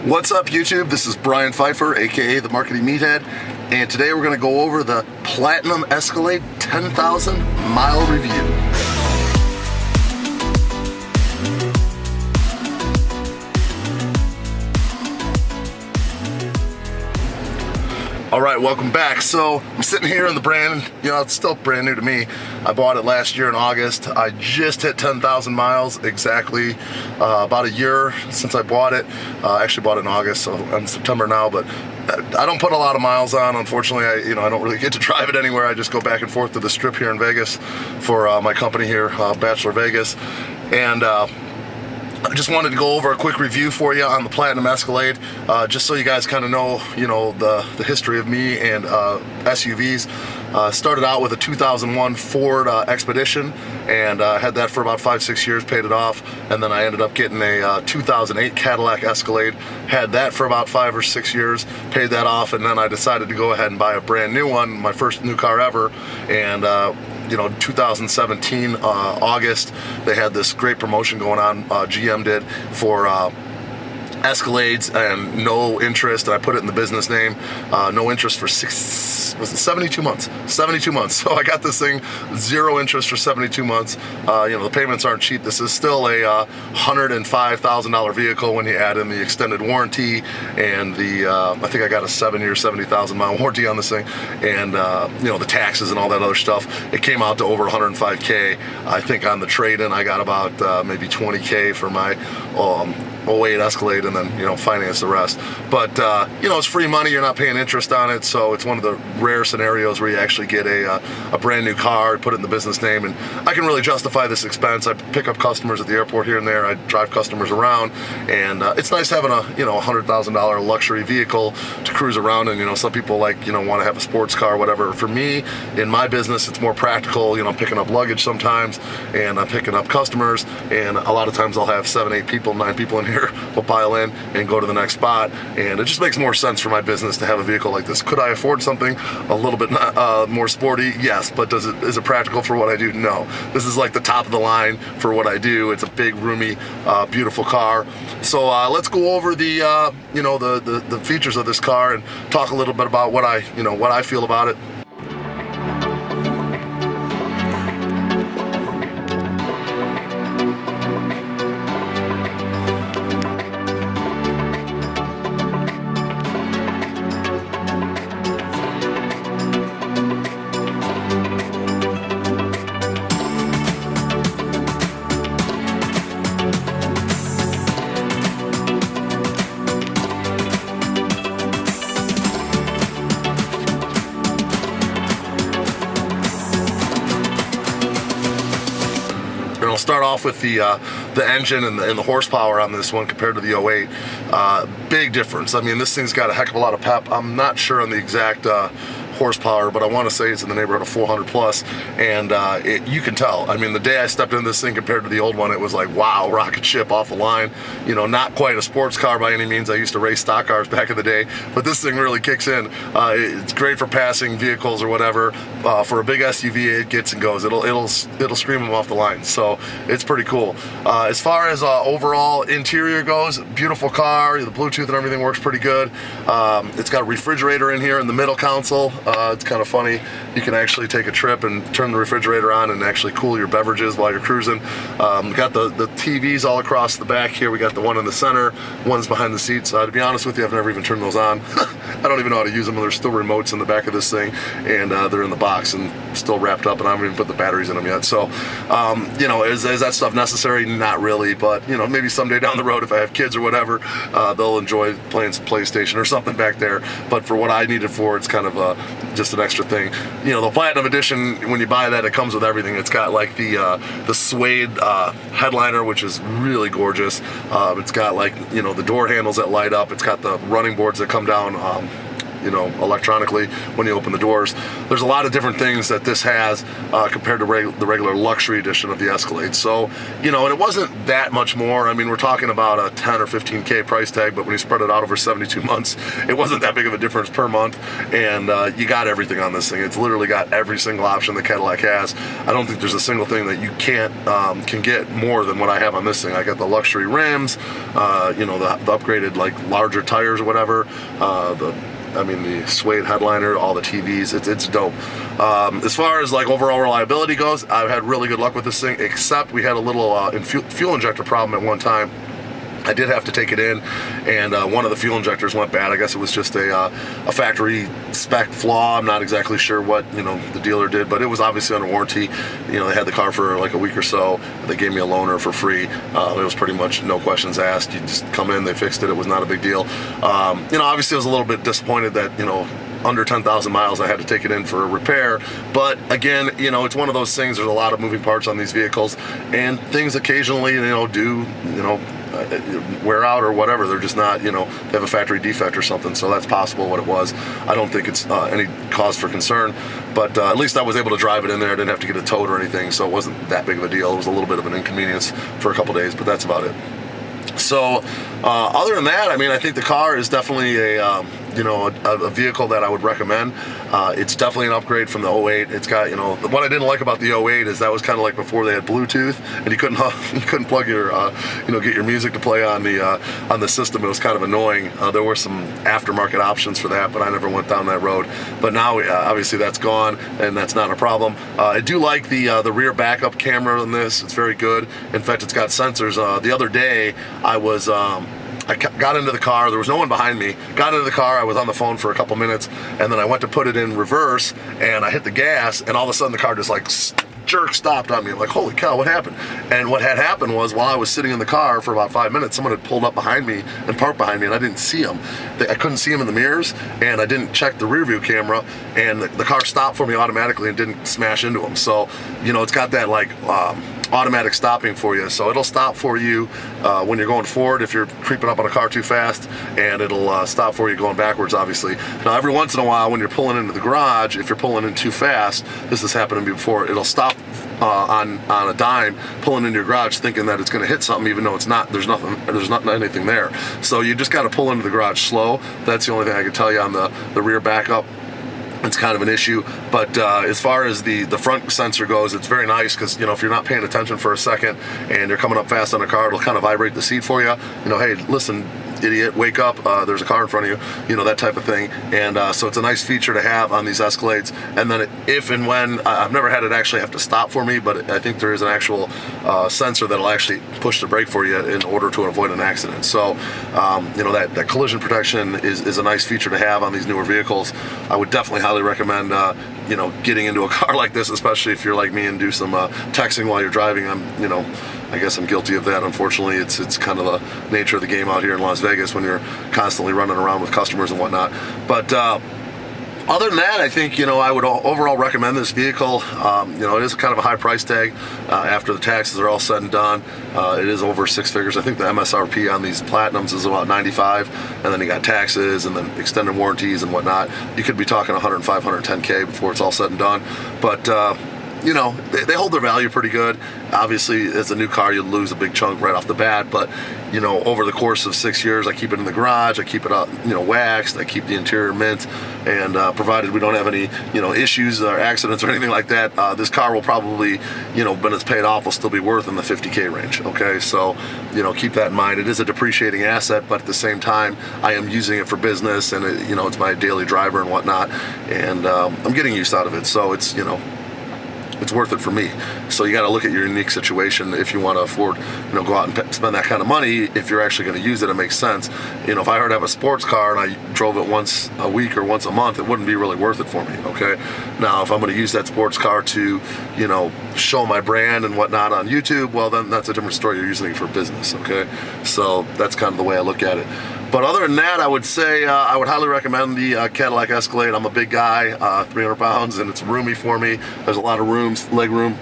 What's up, YouTube? This is Brian Pfeiffer, aka the Marketing Meathead, and today we're going to go over the Platinum Escalade 10,000 mile review. Alright, welcome back. So I'm sitting here in the brand, it's still brand new to me. I bought it last year in August. I just hit 10,000 miles exactly, about a year since I bought it. I actually bought it in August, so I'm in September now, but I don't put a lot of miles on. Unfortunately, I don't really get to drive it anywhere. I just go back and forth to the strip here in Vegas for my company here, Bachelor Vegas. And I just wanted to go over a quick review for you on the Platinum Escalade, just so you guys kind of know, the history of me and SUVs. Started out with a 2001 Ford Expedition, and had that for about 5-6 years, paid it off, and then I ended up getting a 2008 Cadallic Escalade, had that for about 5 or 6 years, paid that off, and then I decided to go ahead and buy a brand new one, my first new car ever, and 2017 August, they had this great promotion going on, GM did, for Escalades, and no interest, and I put it in the business name, no interest for 72 months. 72 months. So I got this thing, zero interest for 72 months. The payments aren't cheap. This is still a $105,000 vehicle when you add in the extended warranty and the, I think I got a 7-year, 70,000 mile warranty on this thing, and the taxes and all that other stuff. It came out to over 105K. I think on the trade-in I got about maybe 20K for my 08 Escalade, and then finance the rest. But it's free money, you're not paying interest on it, so it's one of the rare scenarios where you actually get a brand new car, put it in the business name, and I can really justify this expense. I pick up customers at the airport here and there, I drive customers around, and it's nice having a $100,000 luxury vehicle to cruise around, and some people want to have a sports car, whatever. For me, in my business, it's more practical. I'm picking up luggage sometimes, and I'm picking up customers, and a lot of times I'll have 7, 8 people, 9 people in here. We'll pile in and go to the next spot, and it just makes more sense for my business to have a vehicle like this. Could I afford something a little bit more sporty? Yes, but is it practical for what I do? No. This is like the top of the line for what I do. It's a big, roomy, beautiful car. So let's go over the the features of this car and talk a little bit about what I feel about it. I'll start off with the engine and the horsepower on this one compared to the 08. Big difference. I mean, this thing's got a heck of a lot of pep. I'm not sure on the exact horsepower, but I want to say it's in the neighborhood of 400 plus, and you can tell. I mean, the day I stepped in this thing compared to the old one, it was like, wow, rocket ship off the line. Not quite a sports car by any means. I used to race stock cars back in the day, but this thing really kicks in. It's great for passing vehicles or whatever. For a big SUV, it gets and goes. It'll scream them off the line. So it's pretty cool. As far as overall interior goes, beautiful car. The Bluetooth and everything works pretty good. It's got a refrigerator in here in the middle console. It's kind of funny. You can actually take a trip and turn the refrigerator on and actually cool your beverages while you're cruising. We got the TVs all across the back here. We got the one in the center, one's behind the seats. To be honest with you, I've never even turned those on. I don't even know how to use them. There's still remotes in the back of this thing, and they're in the box and still wrapped up, and I haven't even put the batteries in them yet. So, is that stuff necessary? Not really, but maybe someday down the road, if I have kids or whatever, they'll enjoy playing some PlayStation or something back there. But for what I need it for, it's kind of just an extra thing. The Platinum Edition, when you buy that, it comes with everything. It's got like the suede headliner, which is really gorgeous. It's got the door handles that light up. It's got the running boards that come down electronically when you open the doors. There's a lot of different things that this has compared to the regular luxury edition of the Escalade. So, and it wasn't that much more. I mean, we're talking about a 10 or 15K price tag, but when you spread it out over 72 months, it wasn't that big of a difference per month, and you got everything on this thing. It's literally got every single option that Cadillac has. I don't think there's a single thing that you can get more than what I have on this thing. I got the luxury rims, the upgraded larger tires or whatever, the suede headliner, all the TVs, it's dope. As far as overall reliability goes, I've had really good luck with this thing, except we had a little fuel injector problem at one time. I did have to take it in, and one of the fuel injectors went bad. I guess it was just a factory spec flaw. I'm not exactly sure what the dealer did, but it was obviously under warranty. They had the car for a week or so. They gave me a loaner for free. It was pretty much no questions asked. You just come in, they fixed it. It was not a big deal. Obviously I was a little bit disappointed that under 10,000 miles I had to take it in for a repair, but again, it's one of those things. There's a lot of moving parts on these vehicles, and things occasionally do wear out or whatever. They're just not, they have a factory defect or something, so that's possible what it was. I don't think it's any cause for concern, but at least I was able to drive it in there. I didn't have to get it towed or anything, so it wasn't that big of a deal. It was a little bit of an inconvenience for a couple days, but that's about it. So other than that, I think the car is definitely a vehicle that I would recommend. It's definitely an upgrade from the 08. It's got, what I didn't like about the 08 is that was kind of like before they had Bluetooth, and you couldn't plug your, get your music to play on the system. It was kind of annoying. There were some aftermarket options for that, but I never went down that road. But now, obviously, that's gone, and that's not a problem. I do like the rear backup camera on this. It's very good. In fact, it's got sensors. The other day, I got into the car, there was no one behind me, got into the car, I was on the phone for a couple minutes, and then I went to put it in reverse, and I hit the gas, and all of a sudden the car just jerk stopped on me. I'm like, holy cow, what happened? And what had happened was, while I was sitting in the car for about 5 minutes, someone had pulled up behind me and parked behind me, and I didn't see him. I couldn't see him in the mirrors, and I didn't check the rear view camera, and the car stopped for me automatically and didn't smash into him. So, it's got that automatic stopping for you, so it'll stop for you when you're going forward if you're creeping up on a car too fast, and it'll stop for you going backwards, obviously. Now, every once in a while, when you're pulling into the garage, if you're pulling in too fast, this has happened to me before, it'll stop on a dime, pulling into your garage, thinking that it's going to hit something, even though it's not. There's not anything there. So you just got to pull into the garage slow. That's the only thing I can tell you on the rear backup. It's kind of an issue, but as far as the front sensor goes, it's very nice, because if you're not paying attention for a second and you're coming up fast on a car, it'll kind of vibrate the seat for you. Hey, listen, idiot, wake up, there's a car in front of you, that type of thing. And so it's a nice feature to have on these Escalades. And then if and when, I've never had it actually have to stop for me, but I think there is an actual sensor that'll actually push the brake for you in order to avoid an accident. So that collision protection is a nice feature to have on these newer vehicles. I would definitely highly recommend getting into a car like this, especially if you're like me and do some texting while you're driving. I guess I'm guilty of that. Unfortunately, it's kind of the nature of the game out here in Las Vegas when you're constantly running around with customers and whatnot. But other than that, I think I would overall recommend this vehicle. It is kind of a high price tag after the taxes are all said and done. It is over six figures. I think the MSRP on these Platinums is about 95, and then you got taxes and then extended warranties and whatnot. You could be talking 105, 110K before it's all said and done. But they hold their value pretty good. Obviously, as a new car, you lose a big chunk right off the bat, but over the course of 6 years, I keep it in the garage, I keep it waxed, I keep the interior mint, and provided we don't have any issues or accidents or anything like that, this car will probably when it's paid off, will still be worth in the 50K range. Okay, so keep that in mind. It is a depreciating asset, but at the same time, I am using it for business, and it's my daily driver and whatnot, and I'm getting use out of it, so it's worth it for me. So you got to look at your unique situation if you want to afford, go out and spend that kind of money. If you're actually going to use it, it makes sense. If I were to have a sports car and I drove it once a week or once a month, it wouldn't be really worth it for me. Okay. Now, if I'm going to use that sports car to, show my brand and whatnot on YouTube, well, then that's a different story. You're using it for business. Okay. So that's kind of the way I look at it. But other than that, I would say I would highly recommend the Cadillac Escalade. I'm a big guy, 300 pounds, and it's roomy for me. There's a lot of leg room.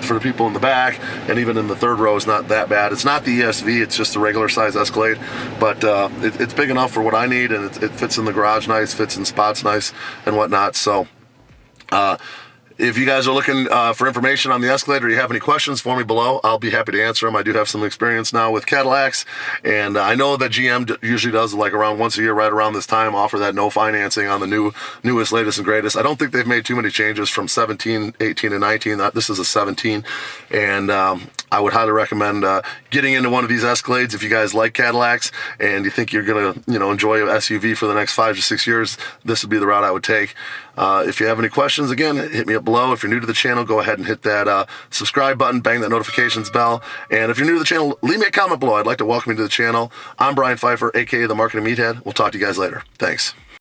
for the people in the back, and even in the third row is not that bad. It's not the ESV, it's just a regular size Escalade, but it's big enough for what I need, and it fits in the garage nice, fits in spots nice and whatnot. So if you guys are looking for information on the Escalade, or you have any questions for me below, I'll be happy to answer them. I do have some experience now with Cadillacs, and I know that GM usually does, like, around once a year, right around this time, offer that no financing on the newest, latest, and greatest. I don't think they've made too many changes from 17, 18, and 19. This is a 17, and I would highly recommend getting into one of these Escalades if you guys like Cadillacs and you think you're gonna, enjoy an SUV for the next 5 to 6 years. This would be the route I would take. If you have any questions, again, hit me up below. If you're new to the channel, go ahead and hit that subscribe button, bang that notifications bell. And if you're new to the channel, leave me a comment below. I'd like to welcome you to the channel. I'm Brian Pfeiffer, aka the Marketing Meathead. We'll talk to you guys later. Thanks.